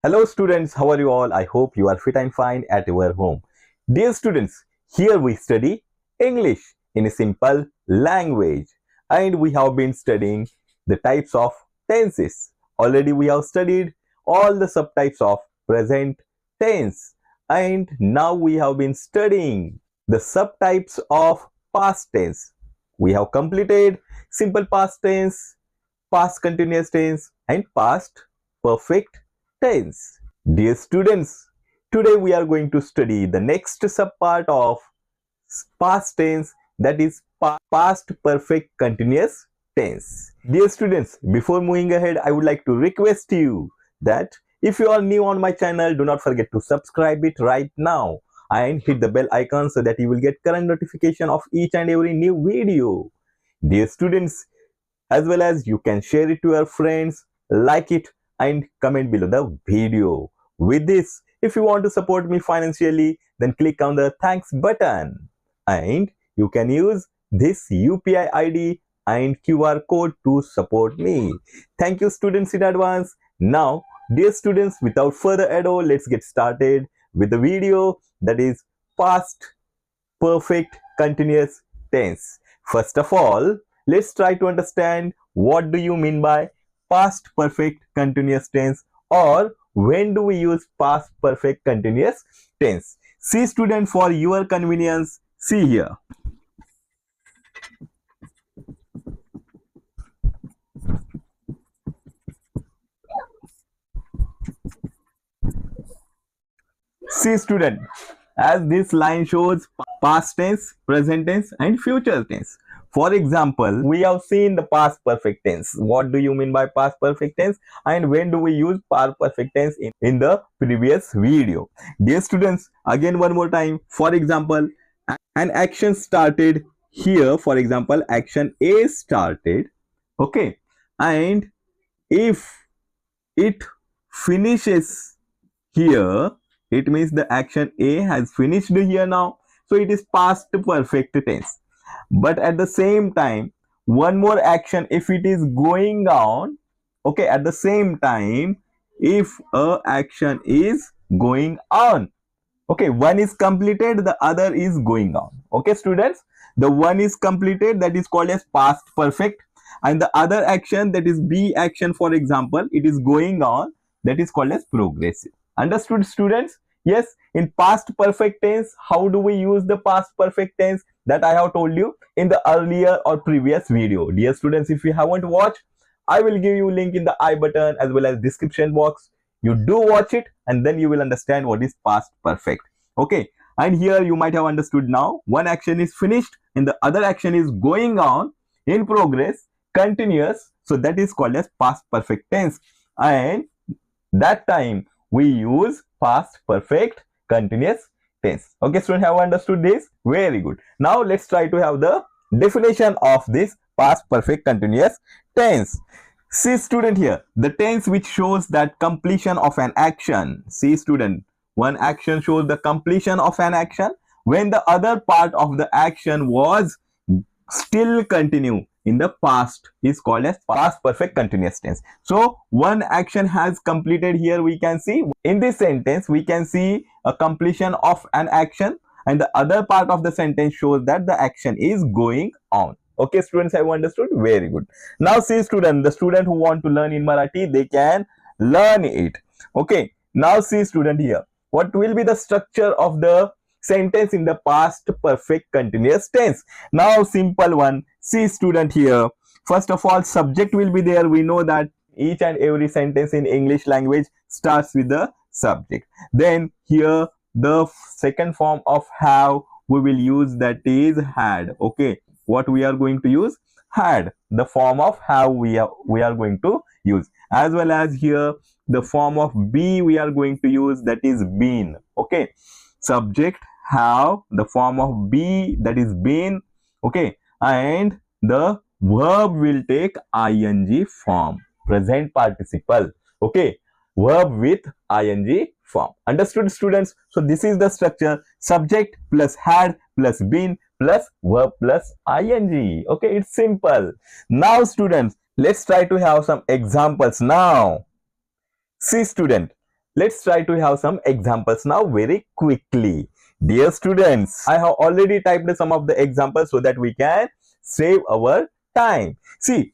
Hello students, how are you all? I hope you are fit and fine at your home. Dear students, here we study English in a simple language and we have been studying the types of tenses. Already we have studied all the subtypes of present tense and now we have been studying the subtypes of past tense. We have completed simple past tense, past continuous tense and past perfect tense. Dear students, today we are going to study the next subpart of past tense, that is past perfect continuous tense. Dear students, before moving ahead, I would like to request you that if you are new on my channel, do not forget to subscribe it right now and hit the bell icon so that you will get current notification of each and every new video. Dear students, as well as you can share it to your friends, like it and comment below the video. With this, if you want to support me financially, then click on the thanks button and you can use this UPI ID and QR code to support me. Thank you students in advance. Now, dear students, without further ado, let's get started with the video, that is past perfect continuous tense. First of all, let's try to understand what do you mean by past perfect continuous tense, or when do we use past perfect continuous tense. See student, for your convenience, see here. See student, as this line shows past tense, present tense and future tense. For example, we have seen the past perfect tense. What do you mean by past perfect tense and when do we use past perfect tense in the previous video? Dear students, again one more time. For example, an action started here. For example, action A started, okay, and if it finishes here, it means the action A has finished here now, so it is past perfect tense. But at the same time, one more action, if it is going on, okay, at the same time, if a action is going on, okay, one is completed, the other is going on. Okay students, the one is completed, that is called as past perfect, and the other action, that is B action, for example, it is going on, that is called as progressive. Understood students? Yes, in past perfect tense, how do we use the past perfect tense, that I have told you in the earlier or previous video. Dear students, if you haven't watched, I will give you link in the I button as well as description box. You do watch it and then you will understand what is past perfect. Okay, and here you might have understood now, one action is finished and the other action is going on, in progress, continuous, so that is called as past perfect tense, and that time we use past perfect continuous tense. Okay students, have understood this? Very good. Now let's try to have the definition of this past perfect continuous tense. See student, here the tense which shows that completion of an action. See student, one action shows the completion of an action when the other part of the action was still continue in the past is called as past perfect continuous tense. So one action has completed here, we can see in this sentence, we can see a completion of an action and the other part of the sentence shows that the action is going on. Okay students, have understood? Very good. Now see student, the student who want to learn in Marathi, they can learn it. Okay, now see student, here what will be the structure of the sentence in the past perfect continuous tense. Now simple one. See student, here first of all subject will be there. We know that each and every sentence in English language starts with the subject. Then here the second form of have we will use, that is had. Okay, what we are going to use? Had. The form of have we are going to use, as well as here the form of be we are going to use, that is been. Okay, subject have, the form of be, that is been. Okay, and the verb will take ing form, present participle. Okay, verb with ing form. Understood students? So this is the structure: subject plus had plus been plus verb plus ing. Okay, it's simple. Now students, let's try to have some examples now. See student, let's try to have some examples now very quickly. Dear students, I have already typed some of the examples so that we can save our time. See,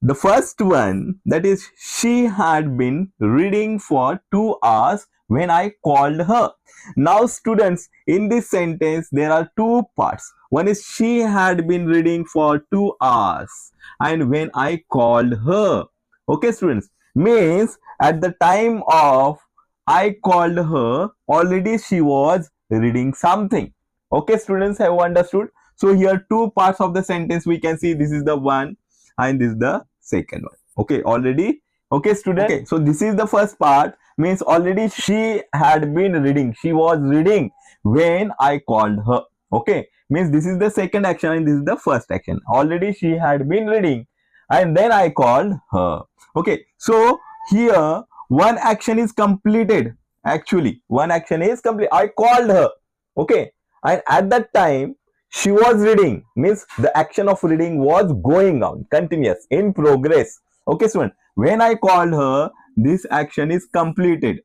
the first one, that is, she had been reading for 2 hours when I called her. Now students, in this sentence there are two parts. One is she had been reading for 2 hours and when I called her. Okay students, means at the time of I called her, already she was reading something. Okay students, have you understood? So here two parts of the sentence we can see. This is the one and this is the second one. Okay, already. Okay student. Okay, so this is the first part, means already she had been reading, she was reading when I called her. Okay, means this is the second action and this is the first action. Already she had been reading and then I called her. Okay, so here one action is completed. Actually one action is complete. I called her. Okay, and at that time she was reading, means the action of reading was going on, continuous, in progress. Okay student, when I called her, this action is completed.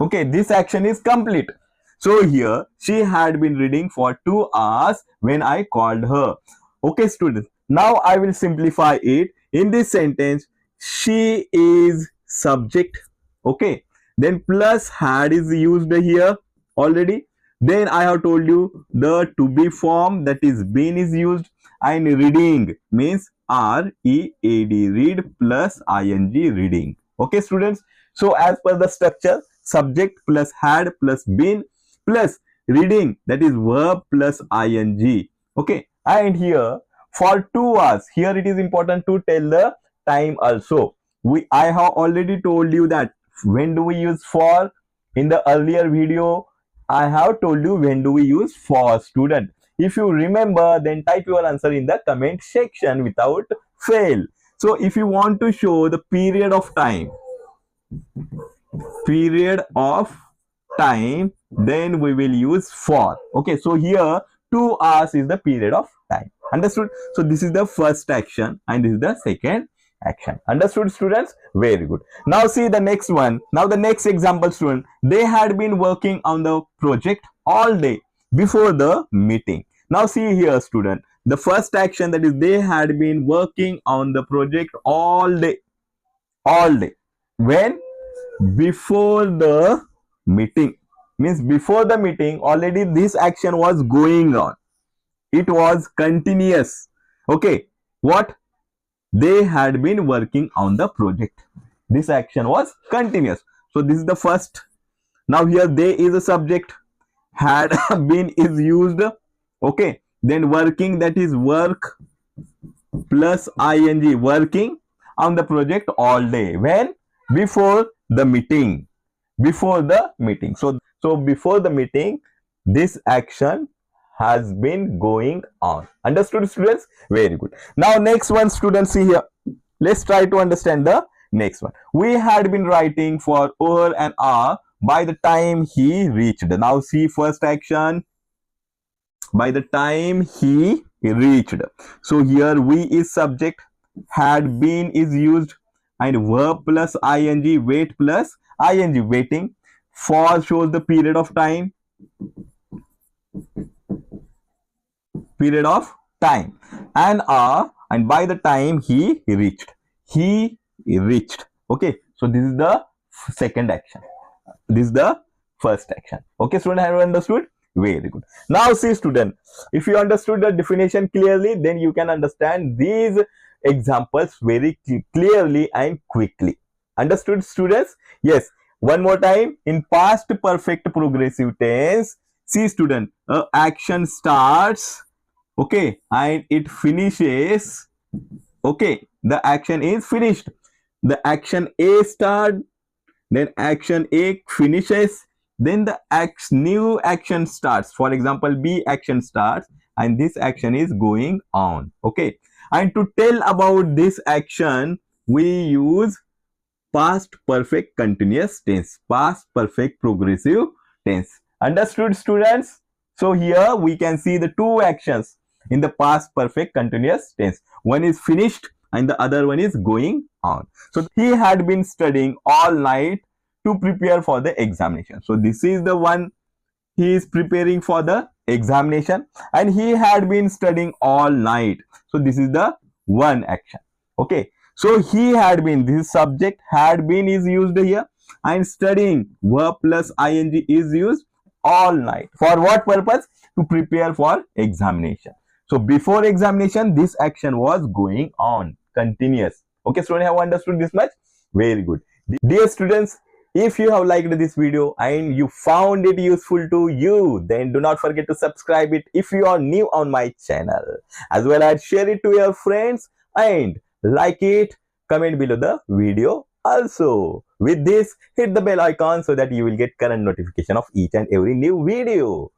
Okay, this action is complete. So here she had been reading for 2 hours when I called her. Okay students, now I will simplify it. In this sentence, she is subject. Okay, then plus had is used here already. Then I have told you the to be form, that is been, is used, and reading means R-E-A-D, read plus ing, reading. Okay students, so as per the structure, subject plus had plus been plus reading, that is verb plus ing. Okay, and here for 2 hours, here it is important to tell the time also. I have already told you that when do we use for. In the earlier video I have told you when do we use for, student. If you remember, then type your answer in the comment section without fail. So if you want to show the period of time, then we will use for. Okay, so here 2 hours is the period of time. Understood? So this is the first action and this is the second action. Understood students? Very good. Now see the next one. Now the next example student, they had been working on the project all day before the meeting. Now see here student, the first action, that is they had been working on the project all day. When? Before the meeting, means before the meeting already this action was going on, it was continuous. Okay, what? They had been working on the project, this action was continuous. So this is the first. Now here they is a subject, had been is used. Okay, then working, that is work plus ing, working on the project all day. When? Before the meeting. So before the meeting this action has been going on. Understood students? Very good. Now next one students, see here, let's try to understand the next one. We had been writing for over an hour by the time he reached. Now see first action, by the time he reached. So here we is subject, had been is used, and verb plus ing, wait plus ing, waiting. For shows the period of time, and by the time he reached. Okay, so this is the second action, this is the first action. Okay student, have you understood? Very good. Now see student, if you understood the definition clearly, then you can understand these examples very clearly and quickly. Understood students? Yes, one more time. In past perfect progressive tense, see student, action starts, okay, and it finishes. Okay, the action is finished, the action A start, then action A finishes, then the new action starts. For example, B action starts and this action is going on. Okay, and to tell about this action we use past perfect continuous tense, past perfect progressive tense. Understood students? So here we can see the two actions in the past perfect continuous tense. One is finished and the other one is going on. So he had been studying all night to prepare for the examination. So this is the one, he is preparing for the examination, and he had been studying all night. So this is the one action. Okay, so he had been, this subject had been is used here, and studying verb plus ing is used all night. For what purpose? To prepare for examination. So before examination, this action was going on, continuous. Okay, students, have understood this much? Very good. Dear students, if you have liked this video and you found it useful to you, then do not forget to subscribe it if you are new on my channel, as well as share it to your friends and like it, comment below the video also. With this, hit the bell icon so that you will get current notification of each and every new video.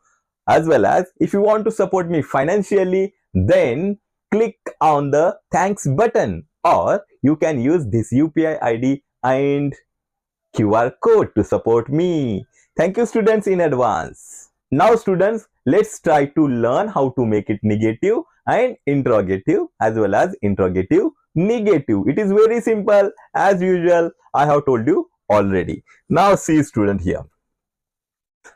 As well as if you want to support me financially, then click on the thanks button, or you can use this UPI ID and QR code to support me. Thank you students in advance. Now students, let's try to learn how to make it negative and interrogative, as well as interrogative negative. It is very simple, as usual. I have told you already. Now see student here.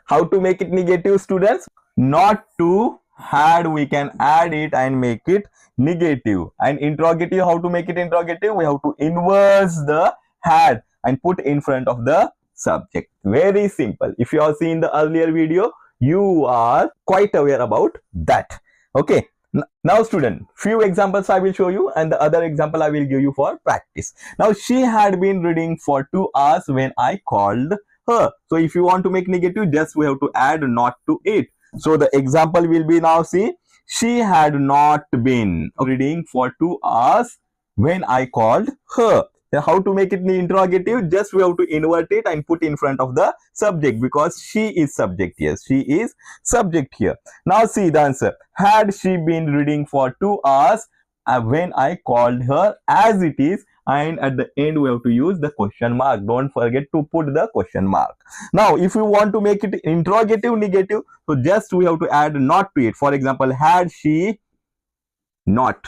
How to make it negative, students? Not to had, we can add it and make it negative. And interrogative, how to make it interrogative? We have to inverse the had and put in front of the subject. Very simple. If you have seen the earlier video, you are quite aware about that. Okay. Now student, few examples I will show you, and the other example I will give you for practice. Now she had been reading for 2 hours when I called her. So if you want to make negative, just we have to add not to it. So the example will be, now see, she had not been reading for 2 hours when I called her. Then how to make it interrogative? Just we have to invert it and put in front of the subject, because she is subject here. She is subject here. Now see the answer. Had she been reading for 2 hours when I called her, as it is, and at the end we have to use the question mark. Don't forget to put the question mark. Now if we want to make it interrogative negative, so just we have to add not to it. For example, had she not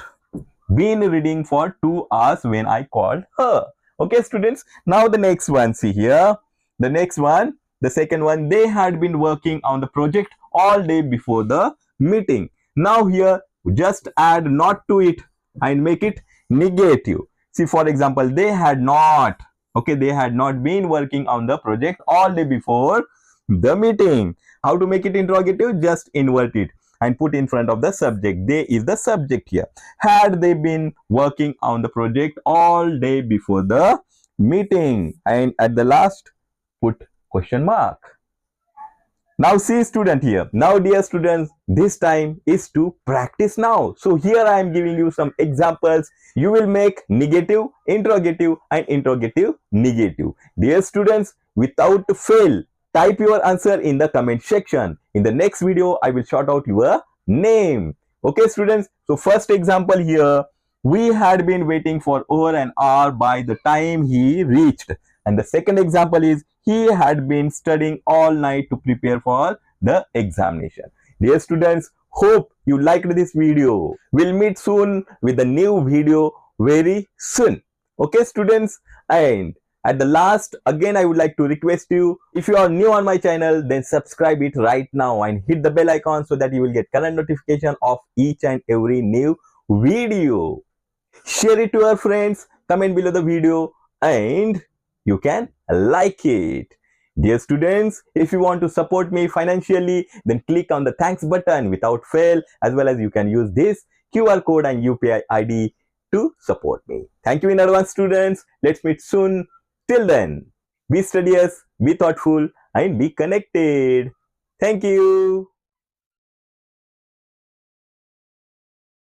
been reading for 2 hours when I called her. Okay students, now the next one, see here, the next one, the second one, they had been working on the project all day before the meeting. Now here just add not to it and make it negative. See, for example, they had not, okay, they had not been working on the project all day before the meeting. How to make it interrogative? Just invert it and put in front of the subject. They is the subject here. Had they been working on the project all day before the meeting, and at the last put question mark. Now see student here. Now dear students, this time is to practice now. So here I am giving you some examples. You will make negative, interrogative and interrogative negative. Dear students, without fail, type your answer in the comment section. In the next video, I will shout out your name. Okay students, so first example here, we had been waiting for over an hour by the time he reached. And the second example is, he had been studying all night to prepare for the examination. Dear students, hope you liked this video. We'll meet soon with a new video very soon. Okay students, and at the last, again I would like to request you, if you are new on my channel, then subscribe it right now and hit the bell icon so that you will get current notification of each and every new video. Share it to your friends, comment below the video, and you can like it. Dear students, if you want to support me financially, then click on the thanks button without fail, as well as you can use this QR code and UPI ID to support me. Thank you in advance students. Let's meet soon. Till then, be studious, be thoughtful and be connected. Thank you.